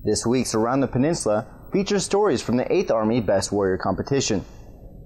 This week's Around the Peninsula features stories from the 8th Army Best Warrior competition.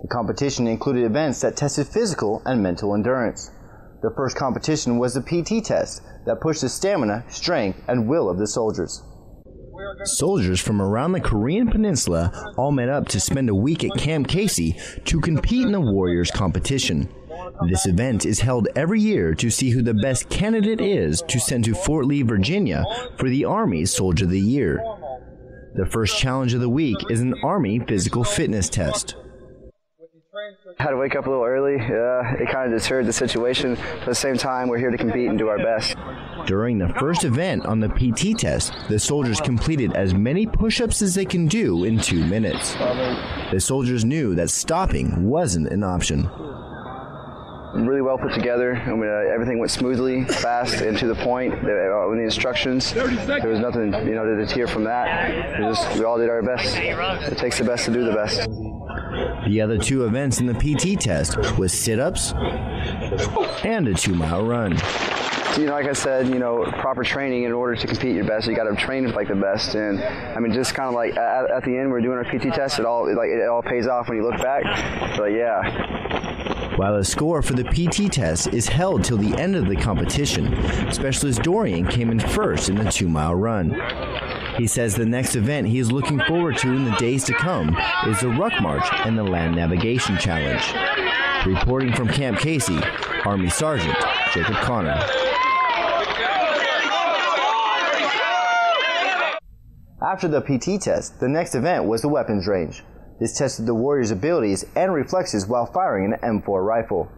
The competition included events that tested physical and mental endurance. The first competition was the PT test that pushed the stamina, strength, and will of the soldiers. Soldiers from around the Korean Peninsula all met up to spend a week at Camp Casey to compete in the Warriors competition. This event is held every year to see who the best candidate is to send to Fort Lee, Virginia for the Army's Soldier of the Year. The first challenge of the week is an Army physical fitness test. I had to wake up a little early. It kind of deterred the situation, but at the same time, we're here to compete and do our best. During the first event on the PT test, the soldiers completed as many push-ups as they can do in 2 minutes. The soldiers knew that stopping wasn't an option. Really well put together. Everything went smoothly, fast, and to the point. With the instructions, there was nothing, to deter from that. We all did our best. It takes the best to do the best. The other 2 events in the PT test was sit-ups and a 2-mile run. Like I said, proper training in order to compete your best. You got to train like the best, and just kind of like at the end, we're doing our PT test. It all pays off when you look back. But yeah. While the score for the PT test is held till the end of the competition, Specialist Dorian came in first in the 2-mile run. He says the next event he is looking forward to in the days to come is the Ruck March and the Land Navigation Challenge. Reporting from Camp Casey, Army Sergeant Jacob Connor. After the PT test, the next event was the weapons range. This tested the warrior's abilities and reflexes while firing an M4 rifle.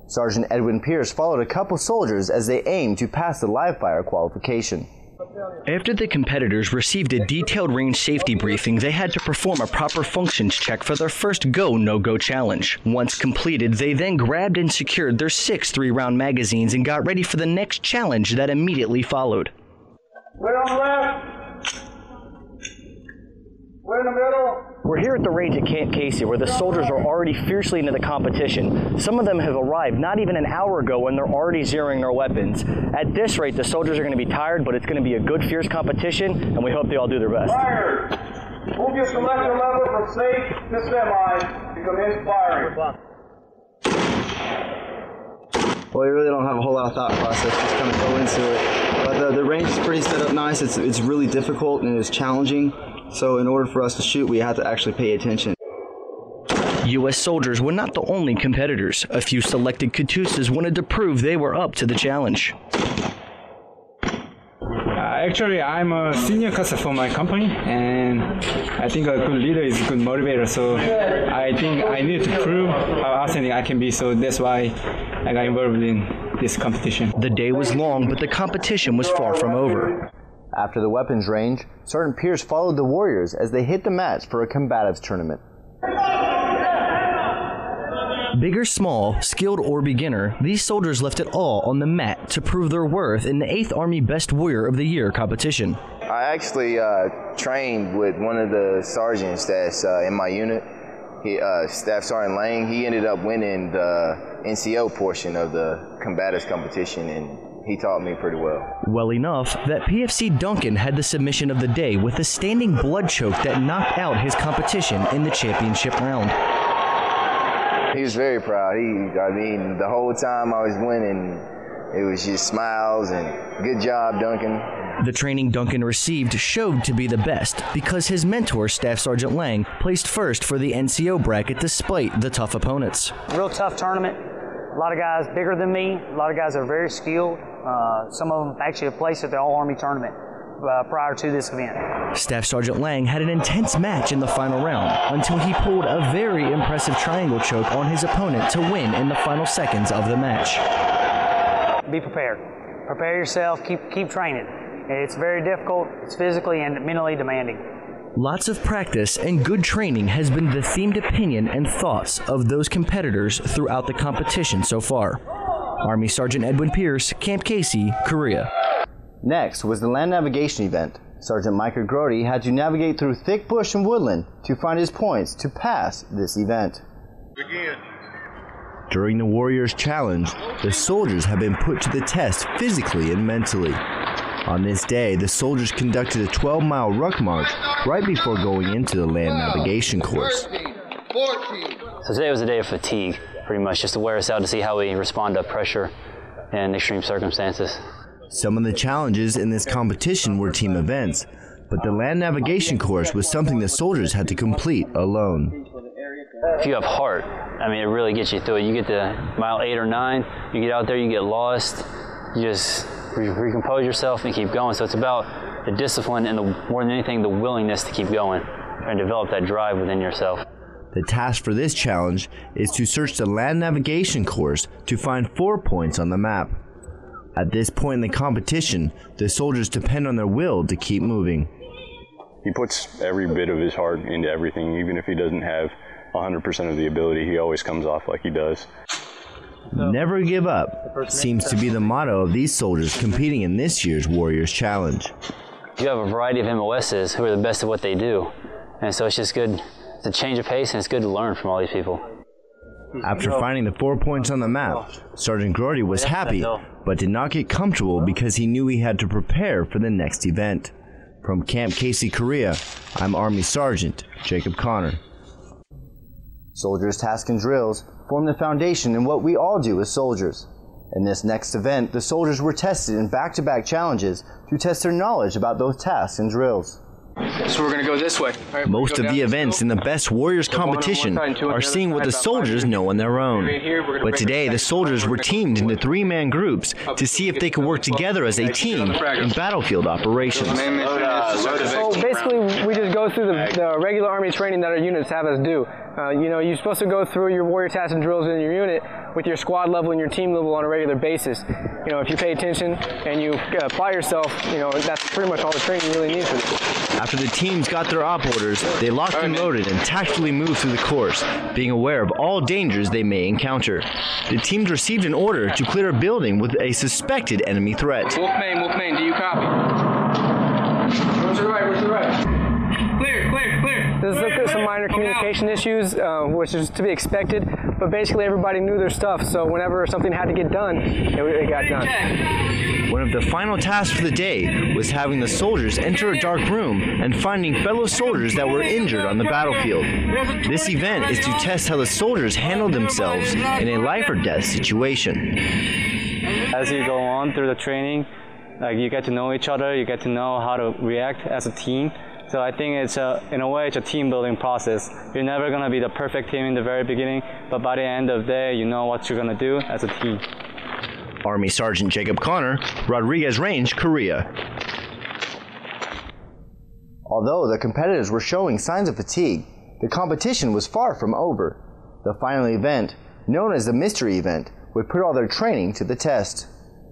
Sergeant Edwin Pierce followed a couple soldiers as they aimed to pass the live fire qualification. After the competitors received a detailed range safety briefing, they had to perform a proper functions check for their first go, no-go challenge. Once completed, they then grabbed and secured their 6 3-round magazines and got ready for the next challenge that immediately followed. Right on the left. Right in the middle. We're here at the range at Camp Casey where the soldiers are already fiercely into the competition. Some of them have arrived not even an hour ago and they're already zeroing their weapons. At this rate, the soldiers are going to be tired, but it's going to be a good, fierce competition, and we hope they all do their best. Fire! Move your selector lever from safe to semi to commence firing. Well, we really don't have a whole lot of thought process, just kind of go into it. But the range is pretty set up nice. It's really difficult and it's challenging. So in order for us to shoot, we have to actually pay attention. U.S. soldiers were not the only competitors. A few selected Katusas wanted to prove they were up to the challenge. Actually, I'm a senior cutter for my company, and I think a good leader is a good motivator. So I think I need to prove how outstanding I can be. So that's why I got involved in this competition. The day was long, but the competition was far from over. After the weapons range, Sergeant Pierce followed the Warriors as they hit the mats for a Combative Tournament. Big or small, skilled or beginner, these soldiers left it all on the mat to prove their worth in the 8th Army Best Warrior of the Year competition. I actually trained with one of the sergeants that's in my unit. Staff Sergeant Lang. He ended up winning the NCO portion of the Combative competition, and he taught me pretty well. Well enough that PFC Duncan had the submission of the day with a standing blood choke that knocked out his competition in the championship round. He was very proud. The whole time I was winning, it was just smiles and good job, Duncan. The training Duncan received showed to be the best because his mentor, Staff Sergeant Lang, placed first for the NCO bracket despite the tough opponents. Real tough tournament. A lot of guys bigger than me. A lot of guys are very skilled. Some of them actually have placed at the All-Army tournament prior to this event. Staff Sergeant Lang had an intense match in the final round until he pulled a very impressive triangle choke on his opponent to win in the final seconds of the match. Be prepared. Prepare yourself. Keep training. It's very difficult. It's physically and mentally demanding. Lots of practice and good training has been the themed opinion and thoughts of those competitors throughout the competition so far. Army Sergeant Edwin Pierce, Camp Casey, Korea. Next was the land navigation event. Sergeant Micah Grody had to navigate through thick bush and woodland to find his points to pass this event. Begin. During the Warriors Challenge, the soldiers have been put to the test physically and mentally. On this day, the soldiers conducted a 12-mile ruck march right before going into the land navigation course. 13, 14. So today was a day of fatigue, pretty much, just to wear us out to see how we respond to pressure in extreme circumstances. Some of the challenges in this competition were team events, but the land navigation course was something the soldiers had to complete alone. If you have heart, I mean, it really gets you through it. You get to mile 8 or 9, you get out there, you get lost, you just recompose yourself and keep going. So it's about the discipline and, more than anything, the willingness to keep going and develop that drive within yourself. The task for this challenge is to search the land navigation course to find 4 points on the map. At this point in the competition, the soldiers depend on their will to keep moving. He puts every bit of his heart into everything, even if he doesn't have 100% of the ability. He always comes off like he does. Never give up seems to be the motto of these soldiers competing in this year's Warriors Challenge. You have a variety of MOSs who are the best at what they do, and so it's just good to change of pace, and it's good to learn from all these people. After finding the 4 points on the map, Sergeant Grody was happy, but did not get comfortable because he knew he had to prepare for the next event. From Camp Casey, Korea, I'm Army Sergeant Jacob Connor. Soldiers' tasks and drills form the foundation in what we all do as soldiers. In this next event, the soldiers were tested in back-to-back challenges to test their knowledge about those tasks and drills. So we're going to go this way. Right, most of the events in the Best Warriors competition are seeing what the soldiers know on their own. But today, the soldiers were teamed into 3-man groups to see if they could work together as a team in battlefield operations. So basically, we just go through the regular Army training that our units have us do. You're supposed to go through your warrior tasks and drills in your unit with your squad level and your team level on a regular basis. If you pay attention and you apply yourself, that's pretty much all the training you really need for this. After the teams got their op orders, they locked and loaded and tactfully moved through the course, being aware of all dangers they may encounter. The teams received an order to clear a building with a suspected enemy threat. Wolfman, do you copy? Go to the right. Clear. There's some minor communication issues, which is to be expected, but basically everybody knew their stuff, so whenever something had to get done, it got done. One of the final tasks for the day was having the soldiers enter a dark room and finding fellow soldiers that were injured on the battlefield. This event is to test how the soldiers handle themselves in a life or death situation. As you go on through the training, you get to know each other, you get to know how to react as a team. So I think in a way, it's a team building process. You're never going to be the perfect team in the very beginning, but by the end of the day, you know what you're going to do as a team. Army Sergeant Jacob Connor, Rodriguez Range, Korea. Although the competitors were showing signs of fatigue, the competition was far from over. The final event, known as the mystery event, would put all their training to the test.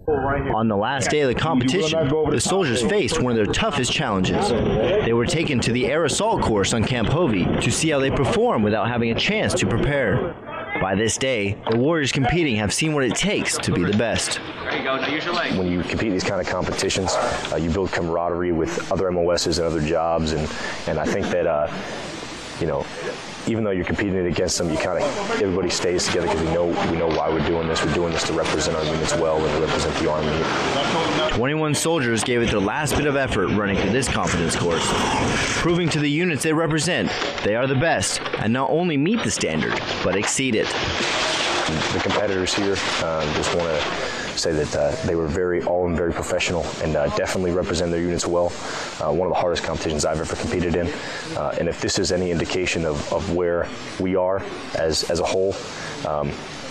On the last day of the competition, the soldiers faced one of their toughest challenges. They were taken to the air assault course on Camp Hovey to see how they perform without having a chance to prepare. By this day, the warriors competing have seen what it takes to be the best. There you go, now use your leg. When you compete in these kind of competitions, you build camaraderie with other MOSs and other jobs, and I think that, even though you're competing against them, everybody stays together because we know why we're doing this. We're doing this to represent our units well and to represent the Army. 21 soldiers gave it their last bit of effort running through this confidence course, proving to the units they represent they are the best and not only meet the standard, but exceed it. The competitors here just want to say that they were all very professional and definitely represent their units well. One of the hardest competitions I've ever competed in. And if this is any indication of where we are as a whole,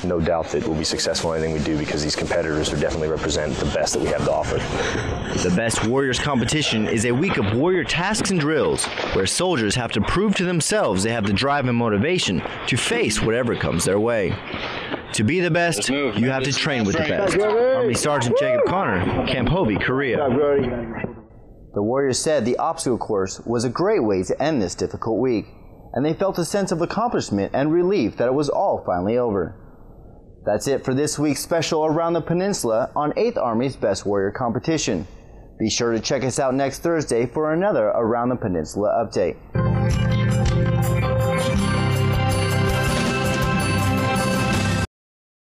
no doubt that we'll be successful in anything we do because these competitors are definitely represent the best that we have to offer. The Best Warriors competition is a week of warrior tasks and drills where soldiers have to prove to themselves they have the drive and motivation to face whatever comes their way. To be the best, you have to train with the best. Army Sergeant Jacob Connor, Camp Hovey, Korea. The Warriors said the obstacle course was a great way to end this difficult week, and they felt a sense of accomplishment and relief that it was all finally over. That's it for this week's special Around the Peninsula on 8th Army's Best Warrior competition. Be sure to check us out next Thursday for another Around the Peninsula update.